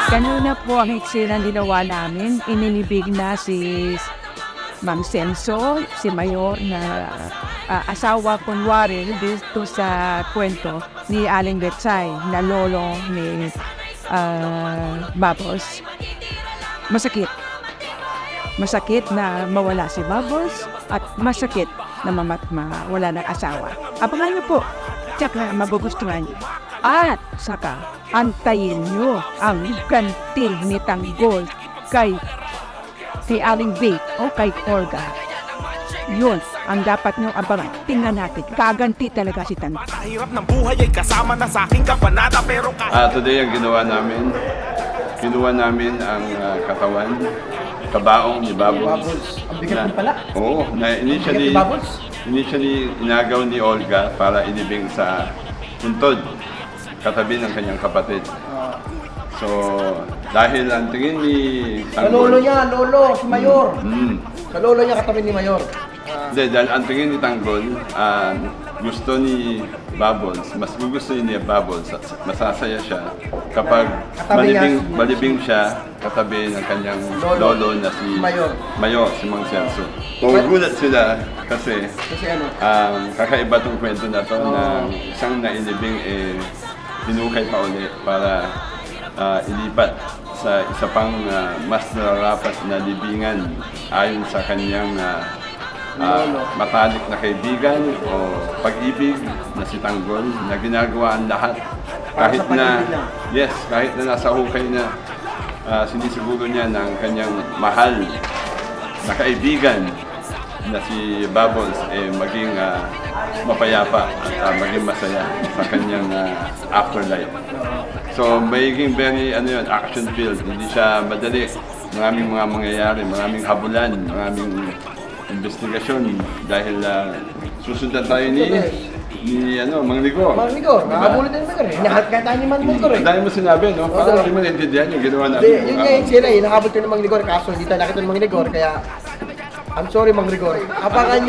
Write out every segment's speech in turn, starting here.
Kanina po ang eksena ginawa namin, inilibig na si Mang Celso, si Mayor na asawa kunwari dito sa kwento ni Aling Betchay na lolo ni Bubbles. Masakit. Masakit na mawala si Bubbles at masakit na wala ng asawa. Abangan niyo po, tsaka magugustuhan niyo. At saka, antayin niyo ang ganti ni Tanggol kay Aling Vic o kay Olga. Yun ang dapat niyong abangan. Tingnan natin, kaganti talaga si Tanggol. Hirap ng buhay ay kasama na sa aking kapanata pero Today ang ginawa namin, kinuha namin ang katawan, kabaong ni Bubbles. Ang bigat pala. Oo, na initially inagaw ni Olga para ilibing sa puntod, katabi ng kanyang kapatid. So, dahil ang tingin ni Sa lolo niya, si Mayor. Mm. Sa lolo niya katabi ni Mayor. Hindi, dahil ang tingin ni Tanggol, gusto ni Bubbles, mas gugustuhin niya Bubbles at masasaya siya kapag malibing siya katabi ng kanyang lolo na si Mayor, si Mang Celso. Magugulat sila kasi kakaiba tong kwento na to na isang nailibing hinukay pa ulit para ilipat sa isa pang mas nararapat na libingan ayon sa kanyang matalik na kaibigan o pag-ibig na si Tanggol na ginagawa ang lahat kahit na nasa hukay na sinisiguro niya ng kanyang mahal na kaibigan na si Bubbles maging mapayapa at maging masaya sa kanyang afterlife. So magiging very action filled, hindi siya madali. Maraming mga mangyayari, maraming habulan, maraming investigasyon dahil susundan tayo ni Mang Ligor. Mang Ligor, nakabulot din Ligor eh. Hinahalap ka tayo ni Mang Ligor eh. Dahil mo sinabi, no? Parang hindi mo naintindihan yung ginawa natin. Hindi, yun nga yung sila eh. Nakabulot ko ni Mang Ligor kaso hindi tayo nakita ni Mang Ligor kaya I'm sorry Mang Ligor. Abangan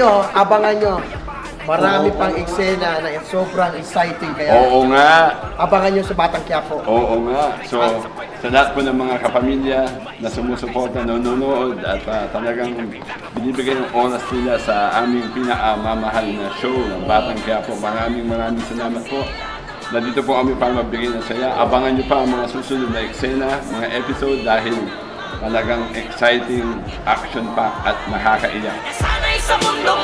nyo. Marami pang eksena na sobrang exciting kaya Oo nga. abangan nyo sa Batang Quiapo. Oo nga. So, sa lahat po ng mga kapamilya na sumusuporta, nanonood at talagang binibigay ng oras nila sa aming pinakamamahal na show ng Batang Quiapo. Maraming salamat po. Nandito po kami para magbigay ng saya. Abangan nyo pa ang mga susunod na eksena, mga episode dahil talagang exciting, action-packed at nakakaiyak. Sana'y sa mundong